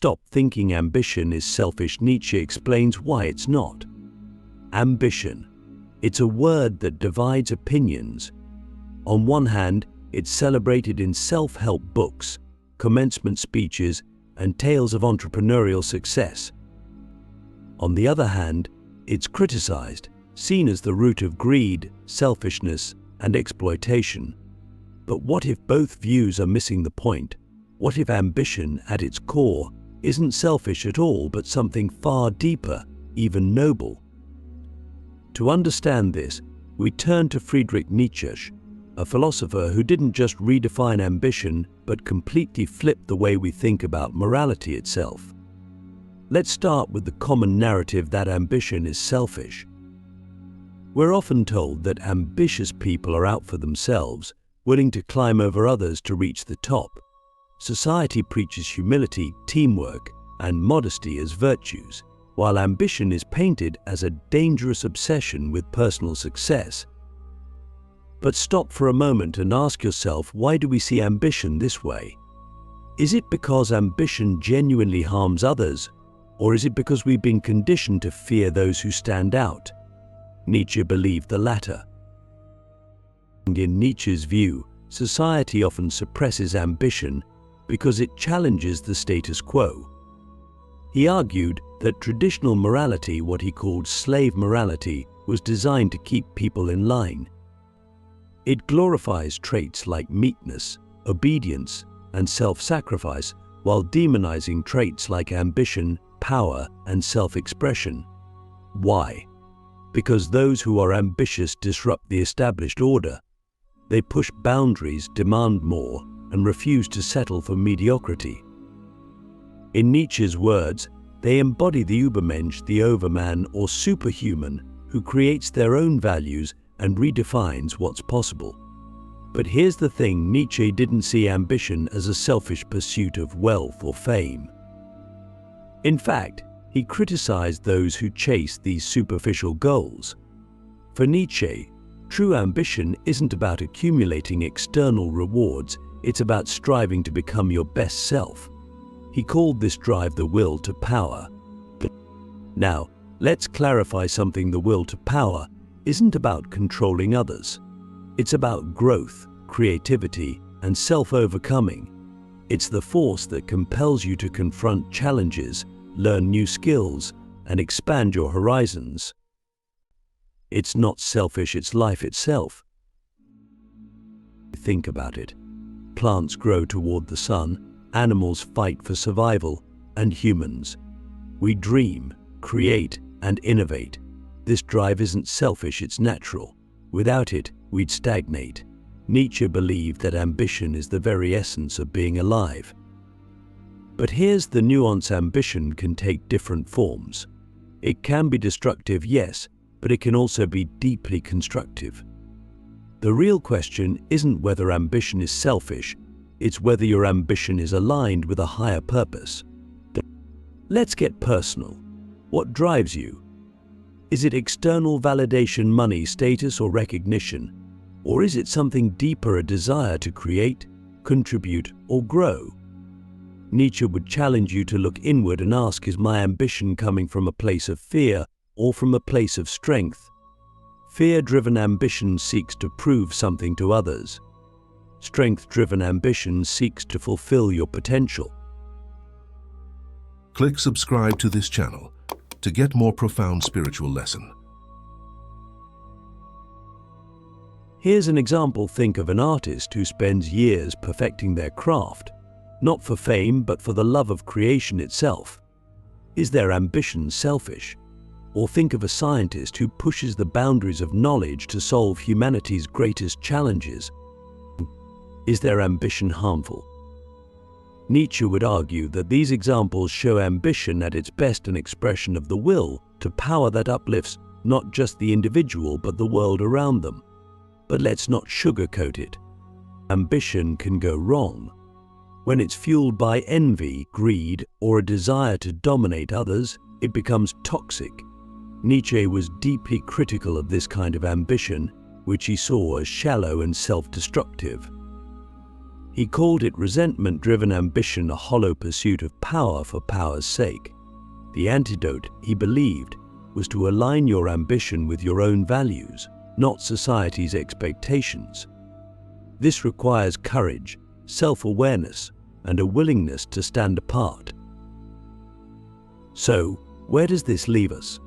Stop thinking ambition is selfish. Nietzsche explains why it's not. Ambition. It's a word that divides opinions. On one hand, it's celebrated in self-help books, commencement speeches, and tales of entrepreneurial success. On the other hand, it's criticized, seen as the root of greed, selfishness, and exploitation. But what if both views are missing the point? What if ambition, at its core, isn't selfish at all, but something far deeper, even noble? To understand this, we turn to Friedrich Nietzsche, a philosopher who didn't just redefine ambition, but completely flipped the way we think about morality itself. Let's start with the common narrative that ambition is selfish. We're often told that ambitious people are out for themselves, willing to climb over others to reach the top. Society preaches humility, teamwork, and modesty as virtues, while ambition is painted as a dangerous obsession with personal success. But stop for a moment and ask yourself, why do we see ambition this way? Is it because ambition genuinely harms others, or is it because we've been conditioned to fear those who stand out? Nietzsche believed the latter. In Nietzsche's view, society often suppresses ambition because it challenges the status quo. He argued that traditional morality, what he called slave morality, was designed to keep people in line. It glorifies traits like meekness, obedience, and self-sacrifice, while demonizing traits like ambition, power, and self-expression. Why? Because those who are ambitious disrupt the established order. They push boundaries, demand more, and refuse to settle for mediocrity. In Nietzsche's words, they embody the Übermensch, the overman or superhuman, who creates their own values and redefines what's possible. But here's the thing, Nietzsche didn't see ambition as a selfish pursuit of wealth or fame. In fact, he criticized those who chase these superficial goals. For Nietzsche, true ambition isn't about accumulating external rewards, it's about striving to become your best self. He called this drive the will to power. Now, let's clarify something. The will to power isn't about controlling others. It's about growth, creativity, and self-overcoming. It's the force that compels you to confront challenges, learn new skills, and expand your horizons. It's not selfish, it's life itself. Think about it. Plants grow toward the sun, animals fight for survival, and humans. We dream, create, and innovate. This drive isn't selfish, it's natural. Without it, we'd stagnate. Nietzsche believed that ambition is the very essence of being alive. But here's the nuance: ambition can take different forms. It can be destructive, yes, but it can also be deeply constructive. The real question isn't whether ambition is selfish, it's whether your ambition is aligned with a higher purpose. Let's get personal. What drives you? Is it external validation, money, status, or recognition? Or is it something deeper, a desire to create, contribute, or grow? Nietzsche would challenge you to look inward and ask, is my ambition coming from a place of fear or from a place of strength? Fear-driven ambition seeks to prove something to others. Strength-driven ambition seeks to fulfill your potential. Click subscribe to this channel to get more profound spiritual lesson. Here's an example. Think of an artist who spends years perfecting their craft, not for fame but for the love of creation itself. Is their ambition selfish? Or think of a scientist who pushes the boundaries of knowledge to solve humanity's greatest challenges. Is their ambition harmful? Nietzsche would argue that these examples show ambition at its best an expression of the will to power that uplifts not just the individual but the world around them. But let's not sugarcoat it. Ambition can go wrong. When it's fueled by envy, greed, or a desire to dominate others, it becomes toxic. Nietzsche was deeply critical of this kind of ambition, which he saw as shallow and self-destructive. He called it resentment-driven ambition, a hollow pursuit of power for power's sake. The antidote, he believed, was to align your ambition with your own values, not society's expectations. This requires courage, self-awareness, and a willingness to stand apart. So, where does this leave us?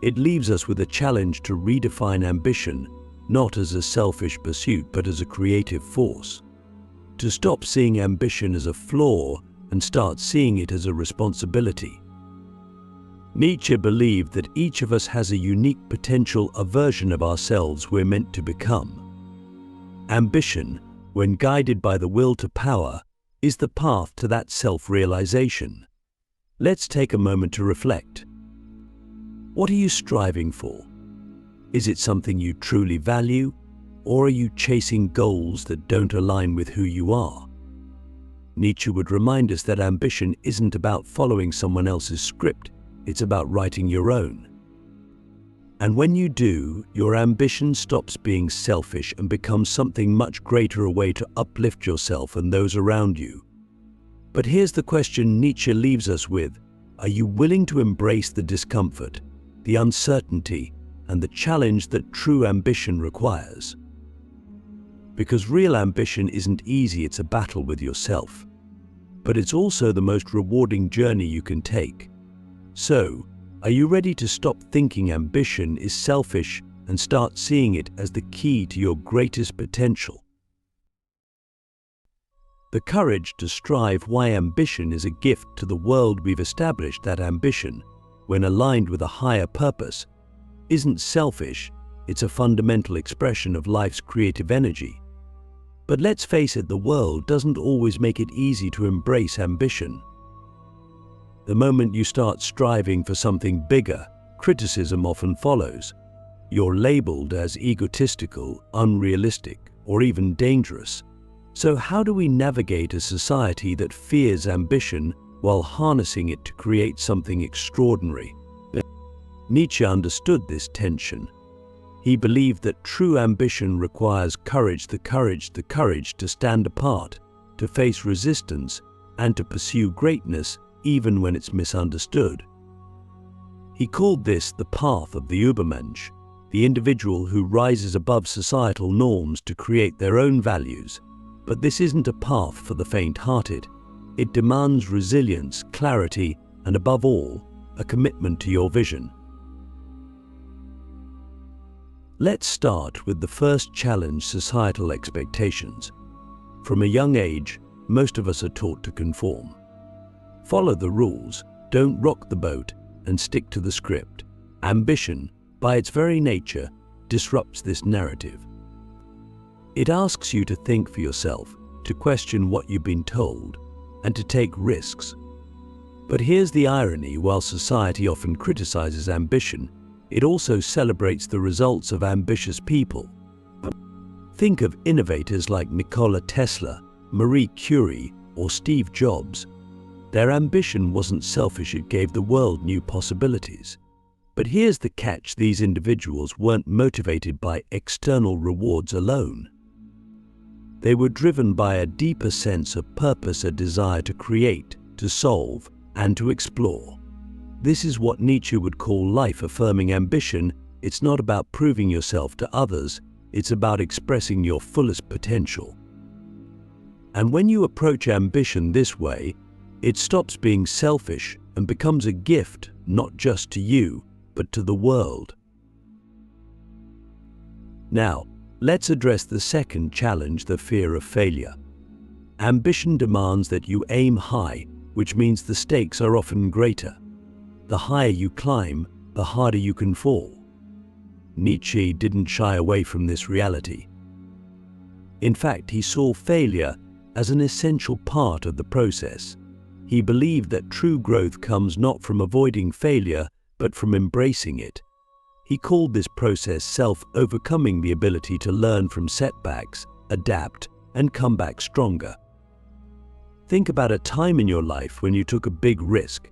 It leaves us with a challenge to redefine ambition, not as a selfish pursuit but as a creative force. To stop seeing ambition as a flaw and start seeing it as a responsibility. Nietzsche believed that each of us has a unique potential, a version of ourselves we're meant to become. Ambition, when guided by the will to power, is the path to that self-realization. Let's take a moment to reflect. What are you striving for? Is it something you truly value, or are you chasing goals that don't align with who you are? Nietzsche would remind us that ambition isn't about following someone else's script, it's about writing your own. And when you do, your ambition stops being selfish and becomes something much greater, a way to uplift yourself and those around you. But here's the question Nietzsche leaves us with: are you willing to embrace the discomfort, the uncertainty, and the challenge that true ambition requires? Because real ambition isn't easy, it's a battle with yourself. But it's also the most rewarding journey you can take. So, are you ready to stop thinking ambition is selfish and start seeing it as the key to your greatest potential? The courage to strive. Why ambition is a gift to the world. We've established that ambition, when aligned with a higher purpose, isn't selfish, it's a fundamental expression of life's creative energy. But let's face it, the world doesn't always make it easy to embrace ambition. The moment you start striving for something bigger, criticism often follows. You're labeled as egotistical, unrealistic, or even dangerous. So how do we navigate a society that fears ambition while harnessing it to create something extraordinary? Nietzsche understood this tension. He believed that true ambition requires courage, the courage to stand apart, to face resistance, and to pursue greatness even when it's misunderstood. He called this the path of the Übermensch, the individual who rises above societal norms to create their own values. But this isn't a path for the faint-hearted. It demands resilience, clarity, and above all, a commitment to your vision. Let's start with the first challenge: societal expectations. From a young age, most of us are taught to conform. Follow the rules, don't rock the boat, and stick to the script. Ambition, by its very nature, disrupts this narrative. It asks you to think for yourself, to question what you've been told, and to take risks. But here's the irony: while society often criticizes ambition, it also celebrates the results of ambitious people. Think of innovators like Nikola Tesla, Marie Curie, or Steve Jobs. Their ambition wasn't selfish, it gave the world new possibilities. But here's the catch: these individuals weren't motivated by external rewards alone. They were driven by a deeper sense of purpose, a desire to create, to solve, and to explore. This is what Nietzsche would call life-affirming ambition. It's not about proving yourself to others, it's about expressing your fullest potential. And when you approach ambition this way, it stops being selfish and becomes a gift, not just to you, but to the world. Now, let's address the second challenge: the fear of failure. Ambition demands that you aim high, which means the stakes are often greater. The higher you climb, the harder you can fall. Nietzsche didn't shy away from this reality. In fact, he saw failure as an essential part of the process. He believed that true growth comes not from avoiding failure, but from embracing it. He called this process self-overcoming, the ability to learn from setbacks, adapt, and come back stronger. Think about a time in your life when you took a big risk.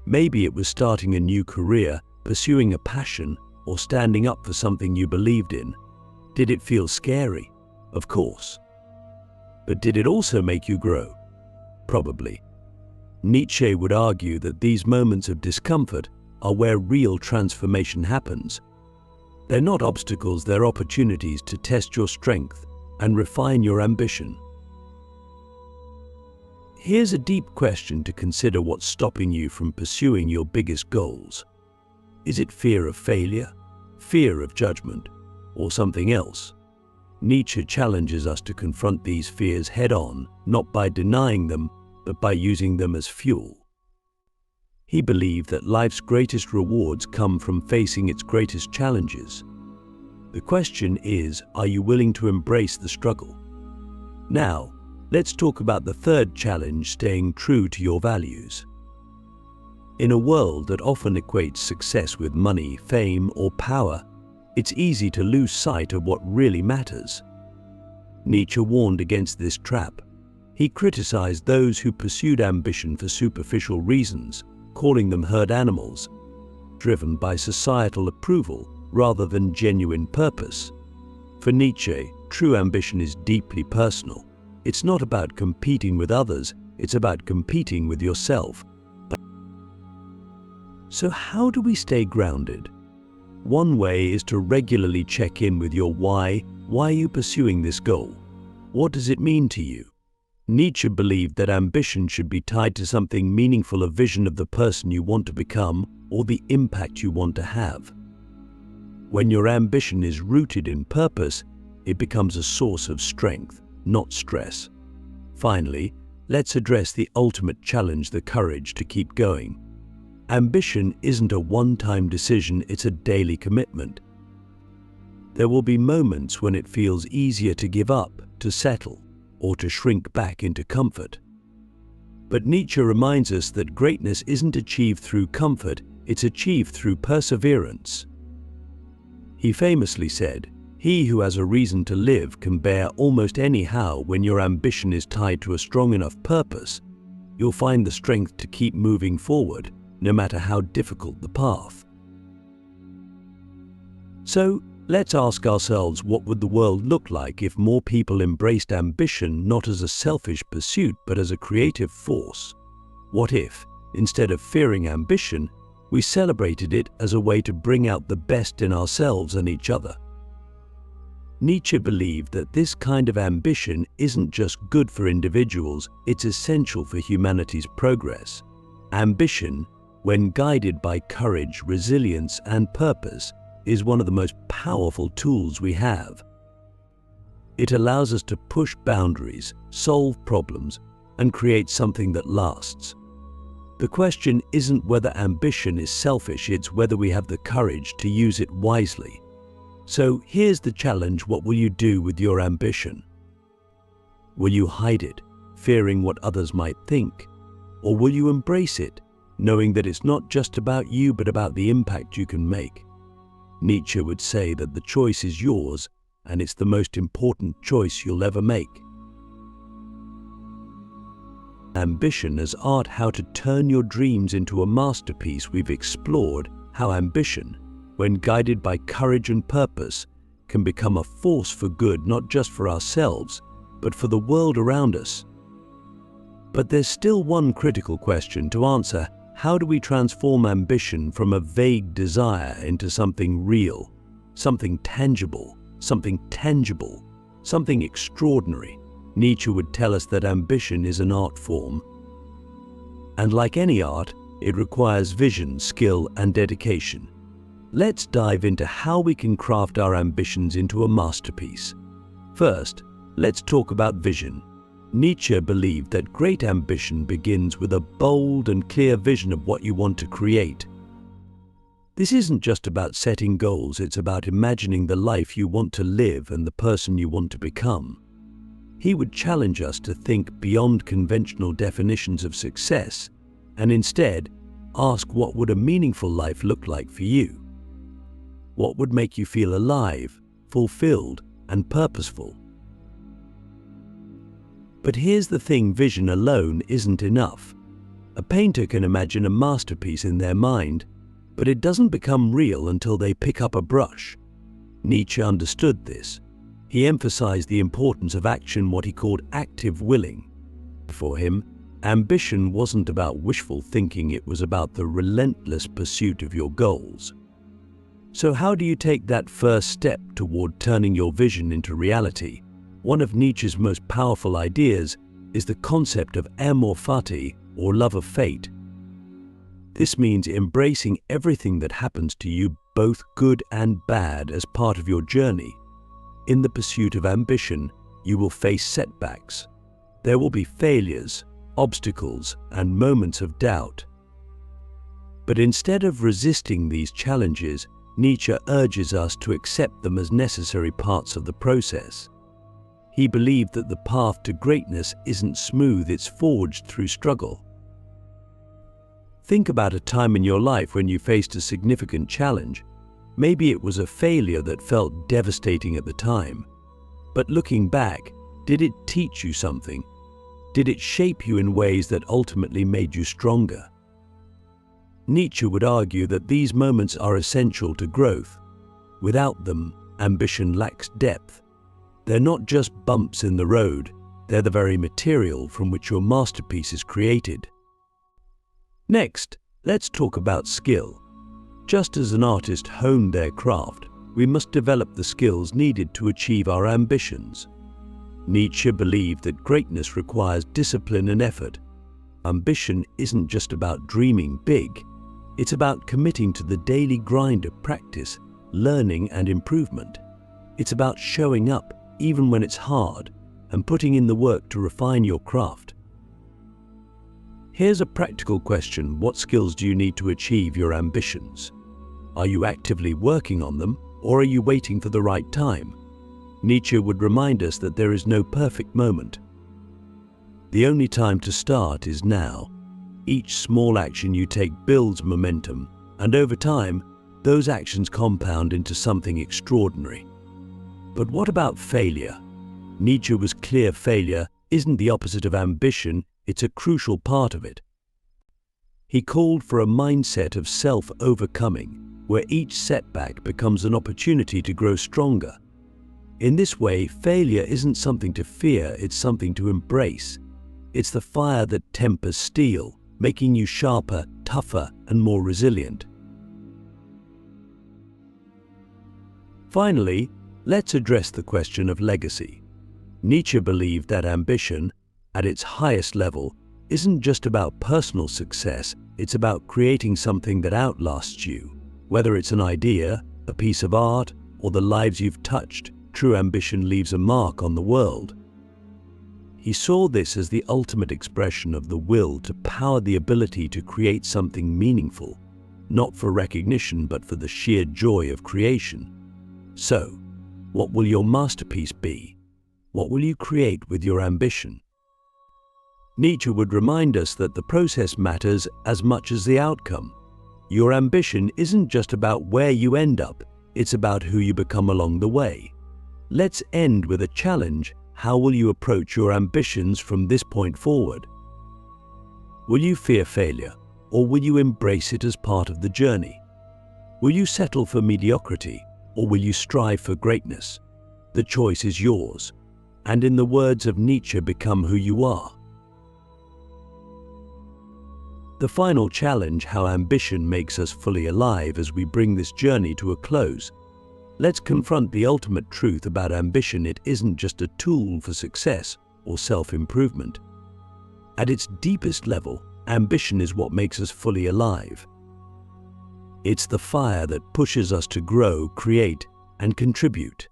Maybe it was starting a new career, pursuing a passion, or standing up for something you believed in. Did it feel scary? Of course. But did it also make you grow? Probably. Nietzsche would argue that these moments of discomfort are where real transformation happens. They're not obstacles, they're opportunities to test your strength and refine your ambition. Here's a deep question to consider: what's stopping you from pursuing your biggest goals? Is it fear of failure, fear of judgment, or something else? Nietzsche challenges us to confront these fears head-on, not by denying them, but by using them as fuel. He believed that life's greatest rewards come from facing its greatest challenges. The question is, are you willing to embrace the struggle? Now, let's talk about the third challenge: staying true to your values. In a world that often equates success with money, fame, or power, it's easy to lose sight of what really matters. Nietzsche warned against this trap. He criticized those who pursued ambition for superficial reasons, calling them herd animals, driven by societal approval rather than genuine purpose. For Nietzsche, true ambition is deeply personal. It's not about competing with others, it's about competing with yourself. So how do we stay grounded? One way is to regularly check in with your why. Why are you pursuing this goal? What does it mean to you? Nietzsche believed that ambition should be tied to something meaningful: a vision of the person you want to become or the impact you want to have. When your ambition is rooted in purpose, it becomes a source of strength, not stress. Finally, let's address the ultimate challenge: the courage to keep going. Ambition isn't a one-time decision, it's a daily commitment. There will be moments when it feels easier to give up, to settle, or to shrink back into comfort. But Nietzsche reminds us that greatness isn't achieved through comfort, it's achieved through perseverance. He famously said, "He who has a reason to live can bear almost any how." When your ambition is tied to a strong enough purpose, you'll find the strength to keep moving forward, no matter how difficult the path. So, let's ask ourselves, what would the world look like if more people embraced ambition not as a selfish pursuit but as a creative force? What if, instead of fearing ambition, we celebrated it as a way to bring out the best in ourselves and each other? Nietzsche believed that this kind of ambition isn't just good for individuals, it's essential for humanity's progress. Ambition, when guided by courage, resilience, and purpose, is one of the most powerful tools we have. It allows us to push boundaries, solve problems, and create something that lasts. The question isn't whether ambition is selfish, it's whether we have the courage to use it wisely. So here's the challenge: what will you do with your ambition? Will you hide it, fearing what others might think? Or will you embrace it, knowing that it's not just about you but about the impact you can make? Nietzsche would say that the choice is yours, and it's the most important choice you'll ever make. Ambition as art: how to turn your dreams into a masterpiece. We've explored how ambition, when guided by courage and purpose, can become a force for good, not just for ourselves, but for the world around us. But there's still one critical question to answer: how do we transform ambition from a vague desire into something real, something tangible, something extraordinary? Nietzsche would tell us that ambition is an art form. And like any art, it requires vision, skill, and dedication. Let's dive into how we can craft our ambitions into a masterpiece. First, let's talk about vision. Nietzsche believed that great ambition begins with a bold and clear vision of what you want to create. This isn't just about setting goals, it's about imagining the life you want to live and the person you want to become. He would challenge us to think beyond conventional definitions of success and instead ask, what would a meaningful life look like for you? What would make you feel alive, fulfilled, and purposeful? But here's the thing: vision alone isn't enough. A painter can imagine a masterpiece in their mind, but it doesn't become real until they pick up a brush. Nietzsche understood this. He emphasized the importance of action, what he called active willing. For him, ambition wasn't about wishful thinking, it was about the relentless pursuit of your goals. So how do you take that first step toward turning your vision into reality? One of Nietzsche's most powerful ideas is the concept of amor fati, or love of fate. This means embracing everything that happens to you, both good and bad, as part of your journey. In the pursuit of ambition, you will face setbacks. There will be failures, obstacles, and moments of doubt. But instead of resisting these challenges, Nietzsche urges us to accept them as necessary parts of the process. He believed that the path to greatness isn't smooth, it's forged through struggle. Think about a time in your life when you faced a significant challenge. Maybe it was a failure that felt devastating at the time. But looking back, did it teach you something? Did it shape you in ways that ultimately made you stronger? Nietzsche would argue that these moments are essential to growth. Without them, ambition lacks depth. They're not just bumps in the road, they're the very material from which your masterpiece is created. Next, let's talk about skill. Just as an artist honed their craft, we must develop the skills needed to achieve our ambitions. Nietzsche believed that greatness requires discipline and effort. Ambition isn't just about dreaming big, it's about committing to the daily grind of practice, learning, and improvement. It's about showing up even when it's hard and putting in the work to refine your craft. Here's a practical question: what skills do you need to achieve your ambitions? Are you actively working on them, or are you waiting for the right time? Nietzsche would remind us that there is no perfect moment. The only time to start is now. Each small action you take builds momentum, and over time, those actions compound into something extraordinary. But what about failure? Nietzsche was clear: failure isn't the opposite of ambition, it's a crucial part of it. He called for a mindset of self-overcoming, where each setback becomes an opportunity to grow stronger. In this way, failure isn't something to fear, it's something to embrace. It's the fire that tempers steel, making you sharper, tougher, and more resilient. Finally, let's address the question of legacy. Nietzsche believed that ambition, at its highest level, isn't just about personal success, it's about creating something that outlasts you. Whether it's an idea, a piece of art, or the lives you've touched, true ambition leaves a mark on the world. He saw this as the ultimate expression of the will to power the ability to create something meaningful, not for recognition but for the sheer joy of creation. So, what will your masterpiece be? What will you create with your ambition? Nietzsche would remind us that the process matters as much as the outcome. Your ambition isn't just about where you end up, it's about who you become along the way. Let's end with a challenge. How will you approach your ambitions from this point forward? Will you fear failure, or will you embrace it as part of the journey? Will you settle for mediocrity, or will you strive for greatness? The choice is yours, and in the words of Nietzsche, become who you are. The final challenge: how ambition makes us fully alive. As we bring this journey to a close, let's confront the ultimate truth about ambition. It isn't just a tool for success or self-improvement. At its deepest level, ambition is what makes us fully alive. It's the fire that pushes us to grow, create, and contribute.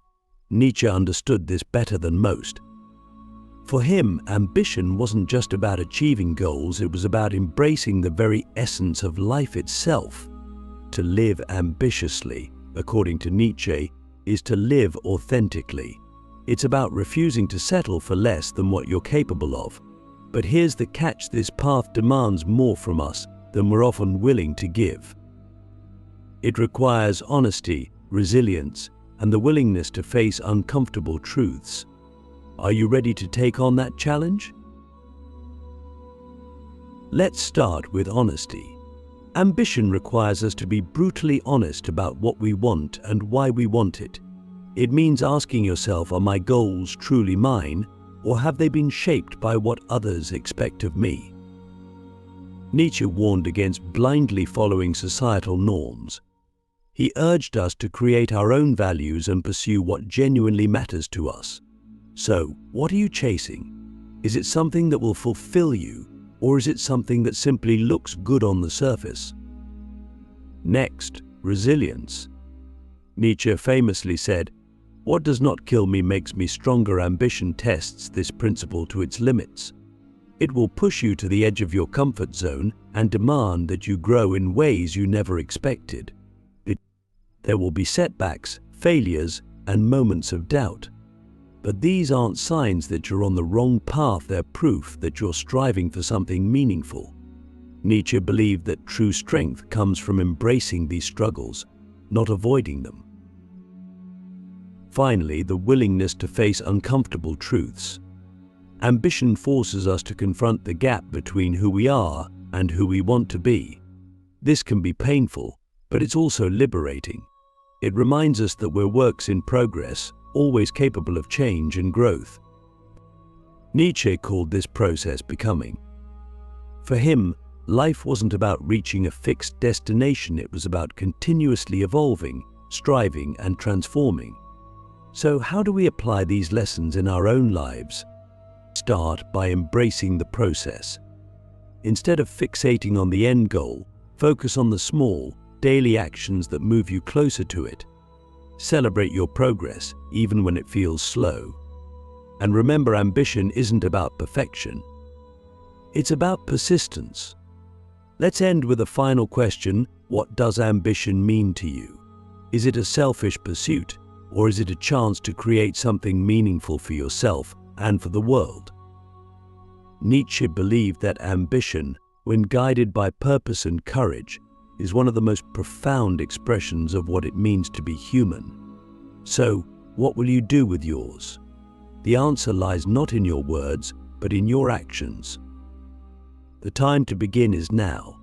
Nietzsche understood this better than most. For him, ambition wasn't just about achieving goals, it was about embracing the very essence of life itself. To live ambitiously, according to Nietzsche, is to live authentically. It's about refusing to settle for less than what you're capable of. But here's the catch: this path demands more from us than we're often willing to give. It requires honesty, resilience, and the willingness to face uncomfortable truths. Are you ready to take on that challenge? Let's start with honesty. Ambition requires us to be brutally honest about what we want and why we want it. It means asking yourself, are my goals truly mine, or have they been shaped by what others expect of me? Nietzsche warned against blindly following societal norms. He urged us to create our own values and pursue what genuinely matters to us. So, what are you chasing? Is it something that will fulfill you, or is it something that simply looks good on the surface? Next, resilience. Nietzsche famously said, "What does not kill me makes me stronger." Ambition tests this principle to its limits. It will push you to the edge of your comfort zone and demand that you grow in ways you never expected. There will be setbacks, failures, and moments of doubt. But these aren't signs that you're on the wrong path, they're proof that you're striving for something meaningful. Nietzsche believed that true strength comes from embracing these struggles, not avoiding them. Finally, the willingness to face uncomfortable truths. Ambition forces us to confront the gap between who we are and who we want to be. This can be painful, but it's also liberating. It reminds us that we're works in progress, always capable of change and growth. Nietzsche called this process becoming. For him, life wasn't about reaching a fixed destination, it was about continuously evolving, striving, and transforming. So how do we apply these lessons in our own lives? Start by embracing the process. Instead of fixating on the end goal, focus on the small, daily actions that move you closer to it. Celebrate your progress, even when it feels slow. And remember, ambition isn't about perfection. It's about persistence. Let's end with a final question. What does ambition mean to you? Is it a selfish pursuit, or is it a chance to create something meaningful for yourself and for the world? Nietzsche believed that ambition, when guided by purpose and courage, is one of the most profound expressions of what it means to be human. So, what will you do with yours? The answer lies not in your words, but in your actions. The time to begin is now.